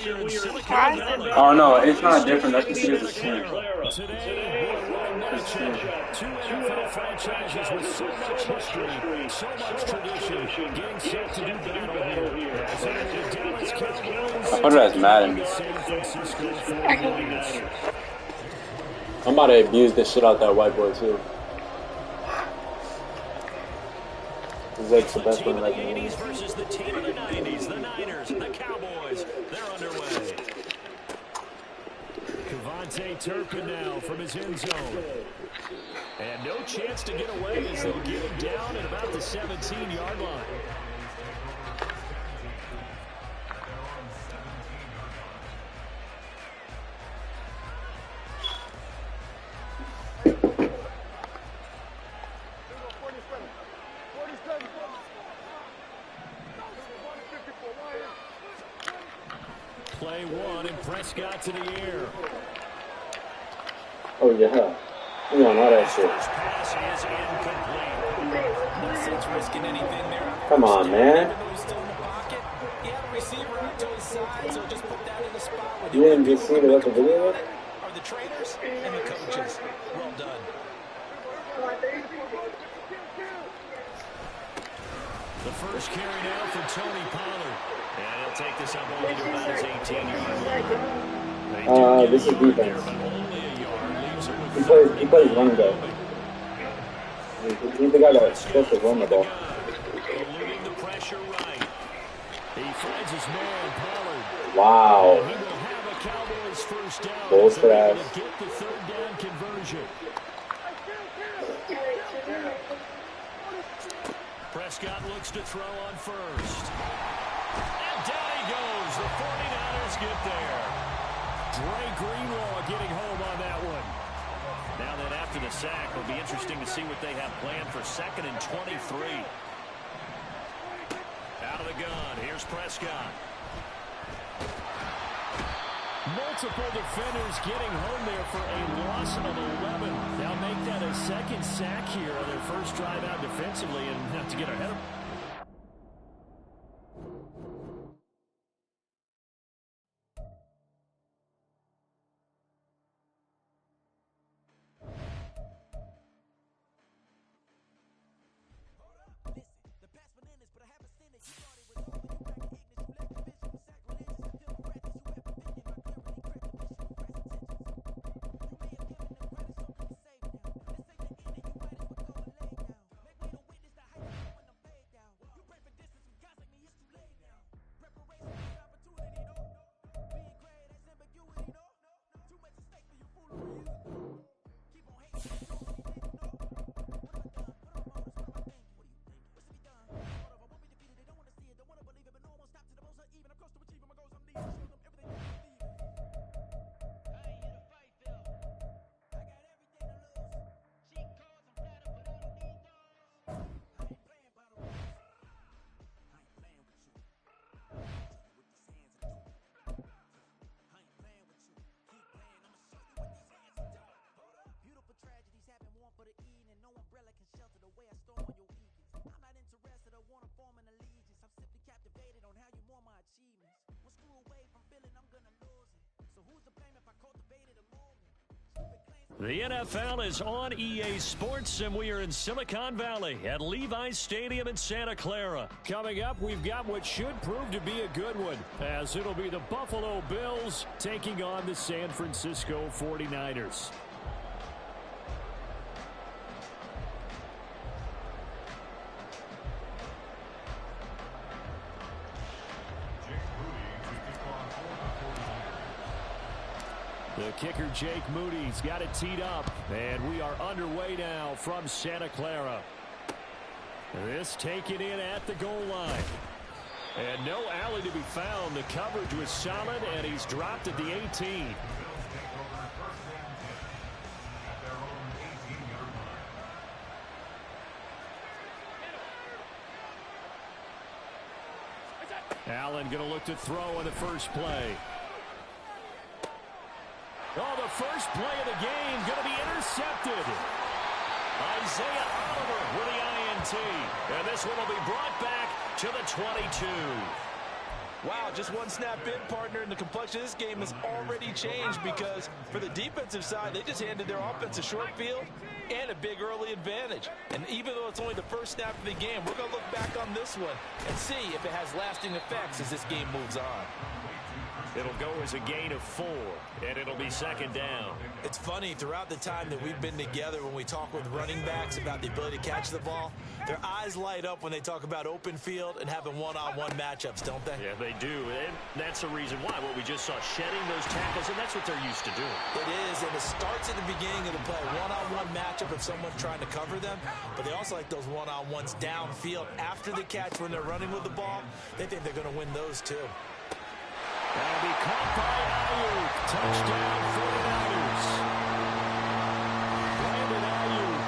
Oh no, it's not different. That's because he has a sin. Today, what a matchup. Two NFL franchises with so much history, so much tradition, getting set to do battle here. As it is the Dallas Cowboys I put it as Madden. the San Francisco 49ers. I'm about to abuse the shit out that whiteboard too. He's like the best one The right team of the 80s now. versus the team of the 90s, the Niners, the Cowboys. They're underway. Cavante Turpin now from his end zone. And no chance to get away as they'll get him down at about the 17-yard line. Play one, and Prescott to the air. Oh yeah. You know all that shit. First pass is incomplete. No sense risking anything there. Come on, man. You didn't just see what the video was? Are the trainers and the coaches. Well done. The first carry now for Tony Pollard. And he'll take this up only to about his 18-yard line. This is defense. Only a yard leaves it with He plays running back. He's the guy that's supposed to run the ball. eluding the pressure right. He finds his man, Pollard. Wow. He will have a Cowboys first down. Bull They're able crash. to get the third down conversion. Prescott looks to throw on first. And down he goes. The 49ers get there. Dre Greenlaw getting home on that one. Now that after the sack, it'll be interesting to see what they have planned for 2nd and 23. Out of the gun. Here's Prescott. Multiple defenders getting home there for a loss of 11. They'll make that a second sack here on their first drive out defensively and have to get ahead of them. The NFL is on EA Sports, and we are in Silicon Valley at Levi's Stadium in Santa Clara. Coming up, we've got what should prove to be a good one, as it'll be the Buffalo Bills taking on the San Francisco 49ers. The kicker, Jake Moody's got it teed up, and we are underway now from Santa Clara. This taken in at the goal line. And no alley to be found. The coverage was solid, and he's dropped at the 18. Allen going to look to throw on the first play. Oh, the first play of the game going to be intercepted. Isaiah Oliver with the INT. And this one will be brought back to the 22. Wow, just one snap in, partner, and the complexion of this game has already changed because for the defensive side, they just handed their offense a short field and a big early advantage. And even though it's only the first snap of the game, we're going to look back on this one and see if it has lasting effects as this game moves on. It'll go as a gain of 4, and it'll be second down. It's funny, throughout the time that we've been together, when we talk with running backs about the ability to catch the ball, their eyes light up when they talk about open field and having one-on-one matchups, don't they? Yeah, they do, and that's the reason why. What we just saw, shedding those tackles, and that's what they're used to doing. It is, and it starts at the beginning of the play, one-on-one matchup of someone trying to cover them, but they also like those one-on-ones downfield after the catch when they're running with the ball. They think they're going to win those, too. That'll be caught by Ayuk. Touchdown, 49ers. Brandon Ayuk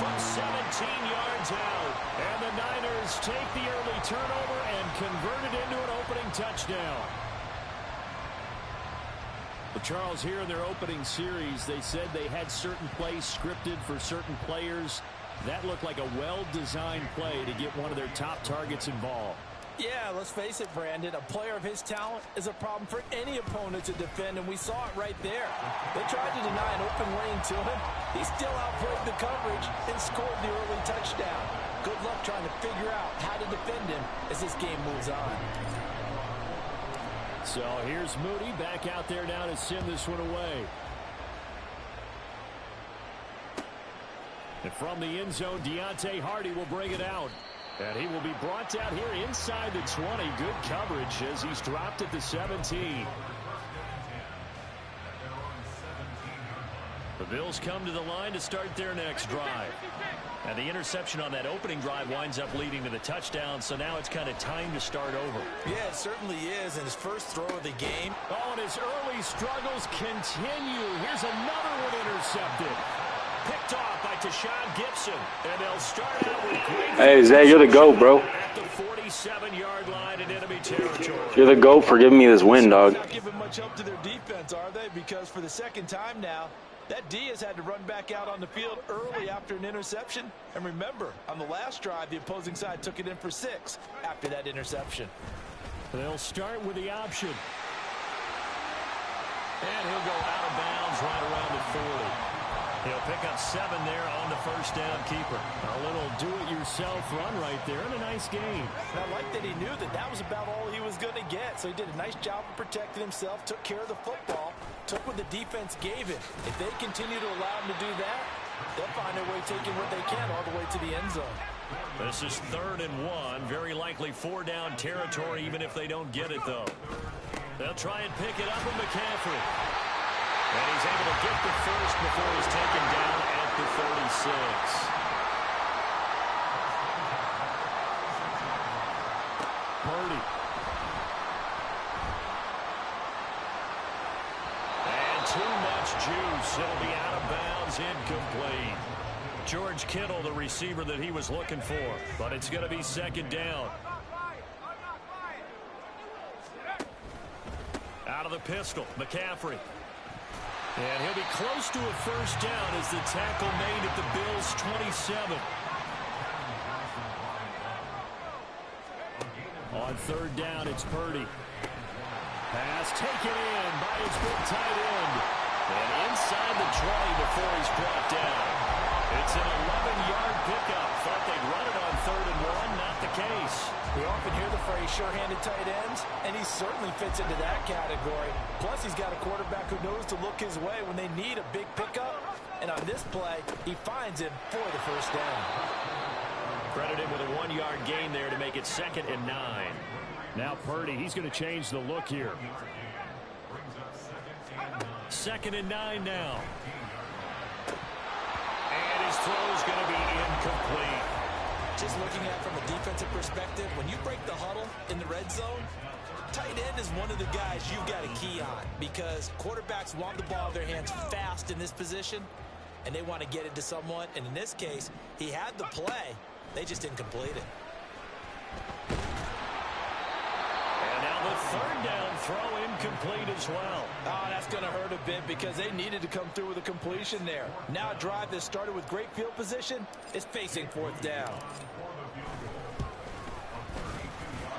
from 17 yards out. And the Niners take the early turnover and convert it into an opening touchdown. Well, Charles, here in their opening series, they said they had certain plays scripted for certain players. That looked like a well-designed play to get one of their top targets involved. Yeah, let's face it, Brandon. A player of his talent is a problem for any opponent to defend, and we saw it right there. They tried to deny an open lane to him. He still outplayed the coverage and scored the early touchdown. Good luck trying to figure out how to defend him as this game moves on. So here's Moody back out there now to send this one away. And from the end zone, Deontay Hardy will bring it out. And he will be brought down here inside the 20. Good coverage as he's dropped at the 17. The Bills come to the line to start their next drive. And the interception on that opening drive winds up leading to the touchdown, so now it's kind of time to start over. Yeah, it certainly is. And his first throw of the game. Oh, and his early struggles continue. Here's another one intercepted. Picked off by Tashawn Gibson, and they'll start out with great. Hey, Zay, you're the GOAT, bro. At the 47-yard line in enemy territory. You're the GOAT for giving me this win, dog. Not giving much help to their defense, are they? Because for the second time now, that D has had to run back out on the field early after an interception. And remember, on the last drive, the opposing side took it in for 6 after that interception. They'll start with the option. And he'll go out of bounds right around the 40. He'll pick up 7 there on the first down keeper. A little do-it-yourself run right there and a nice game. And I like that he knew that that was about all he was going to get. So he did a nice job of protecting himself, took care of the football, took what the defense gave him. If they continue to allow him to do that, they'll find their way taking what they can all the way to the end zone. This is 3rd and 1. Very likely 4-down territory even if they don't get it, though. They'll try and pick it up with McCaffrey. And he's able to get the first before he's taken down at the 36. Purdy. And too much juice. It'll be out of bounds, incomplete. George Kittle, the receiver that he was looking for. But it's going to be 2nd down. Out of the pistol, McCaffrey. And he'll be close to a first down as the tackle made at the Bills' 27. On 3rd down, it's Purdy. Pass taken in by his big tight end. And inside the 20 before he's brought down. It's an 11-yard pickup. Thought they'd run it on 3rd and 1. Not the case. We often hear the phrase sure-handed tight ends, and he certainly fits into that category. Plus, he's got a quarterback who knows to look his way when they need a big pickup. And on this play, he finds him for the first down. Credited with a 1-yard gain there to make it 2nd and 9. Now Purdy, he's going to change the look here. 2nd and 9 now. And his throw's going to be incomplete. Just looking at it from a defensive perspective, when you break the huddle in the red zone, tight end is one of the guys you've got to key on because quarterbacks want the ball in their hands fast in this position, and they want to get it to someone. And in this case, he had the play. They just didn't complete it. And now the 3rd down throw incomplete as well. Oh, that's going to hurt a bit because they needed to come through with a completion there. Now a drive that started with great field position is facing 4th down.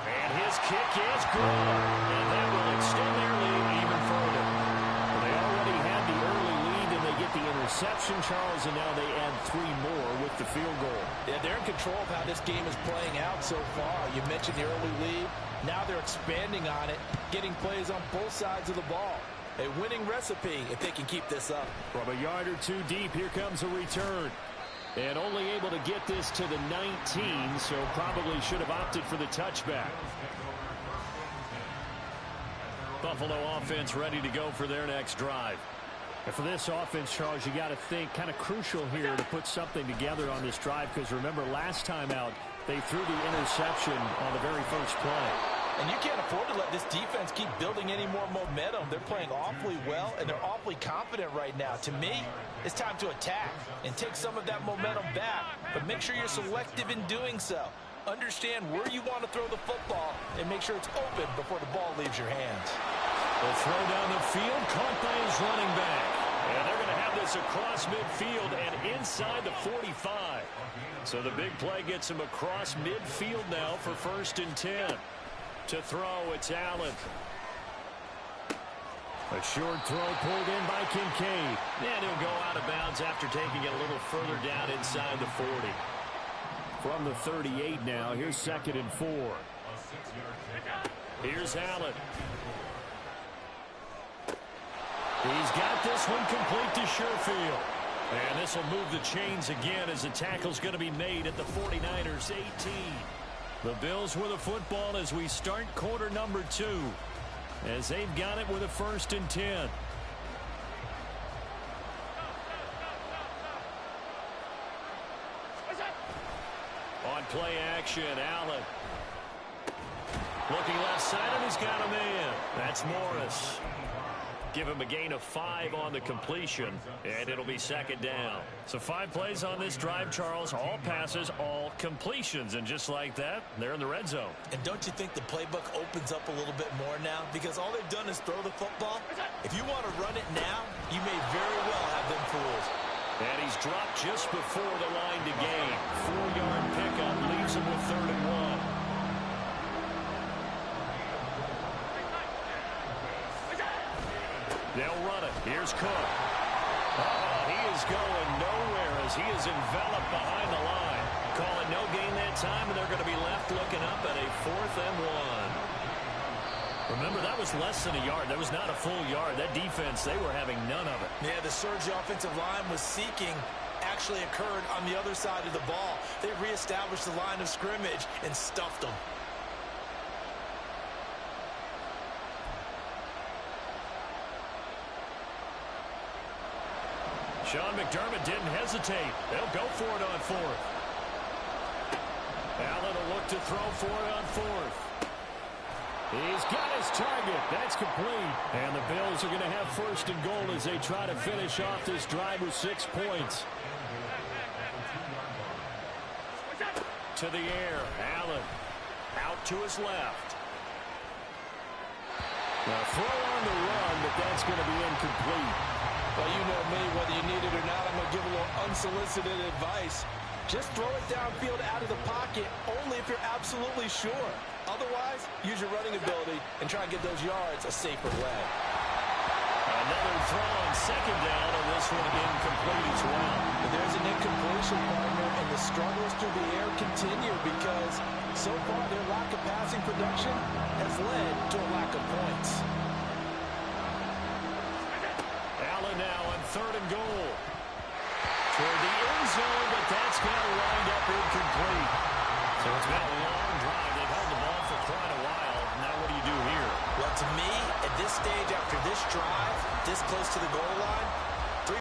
And This kick is good, and that will extend their lead even further. Well, they already had the early lead, and they get the interception, Charles, and now they add 3 more with the field goal. Yeah, they're in control of how this game is playing out so far. You mentioned the early lead. Now they're expanding on it, getting plays on both sides of the ball. A winning recipe if they can keep this up. From a yard or 2 deep, here comes a return. And only able to get this to the 19, so probably should have opted for the touchback. Buffalo offense ready to go for their next drive. And for this offense, Charles, you got to think kind of crucial here to put something together on this drive, because remember last time out, they threw the interception on the very first play. And you can't afford to let this defense keep building any more momentum. They're playing awfully well, and they're awfully confident right now. To me, it's time to attack and take some of that momentum back. But make sure you're selective in doing so. Understand where you want to throw the football and make sure it's open before the ball leaves your hands. They'll throw down the field, caught by his running back. And they're going to have this across midfield and inside the 45. So the big play gets him across midfield now for 1st and 10. To throw, it's Allen. A short throw pulled in by Kincaid. And he'll go out of bounds after taking it a little further down inside the 40. From the 38 now, here's 2nd and 4. Here's Allen. He's got this one complete to Sherfield. And this will move the chains again as the tackle's going to be made at the 49ers 18. The Bills with a football as we start quarter number 2. As they've got it with a 1st and 10. On play action, Allen. Looking left side, and he's got a man. That's Morris. Give him a gain of 5 on the completion, and it'll be 2nd down. So 5 plays on this drive, Charles. All passes, all completions. And just like that, they're in the red zone. And don't you think the playbook opens up a little bit more now? Because all they've done is throw the football. If you want to run it now, you may very well have them fools. And he's dropped just before the line to gain. 4-yard pickup leaves him with 3rd and 1. They'll run it. Here's Cook. He is going nowhere as he is enveloped behind the line. Calling no gain that time, and they're going to be left looking up at a 4th and 1. Remember, that was less than a yard. That was not a full yard. That defense, they were having none of it. Yeah, the surge the offensive line was seeking actually occurred on the other side of the ball. They reestablished the line of scrimmage and stuffed them. Sean McDermott didn't hesitate. They'll go for it on 4th. Allen will look to throw for it on 4th. He's got his target. That's complete. And the Bills are going to have 1st and goal as they try to finish off this drive with 6 points. To the air. Allen out to his left. Now throw on the run, but that's going to be incomplete. Well, you know me, whether you need it or not, I'm going to give a little unsolicited advice. Just throw it downfield out of the pocket, only if you're absolutely sure. Otherwise, use your running ability and try and get those yards a safer way. Another throw on 2nd down, and this one incomplete as well. But there's an incompletion, partner, and the struggles through the air continue because so far their lack of passing production has led to a lack of points. Allen now on 3rd and goal. Toward the end zone, but that's going to wind up incomplete. So it's been a long drive. They've held the ball for quite a while. Now what do you do here? Well, to me, at this stage after this drive, this close to the goal line,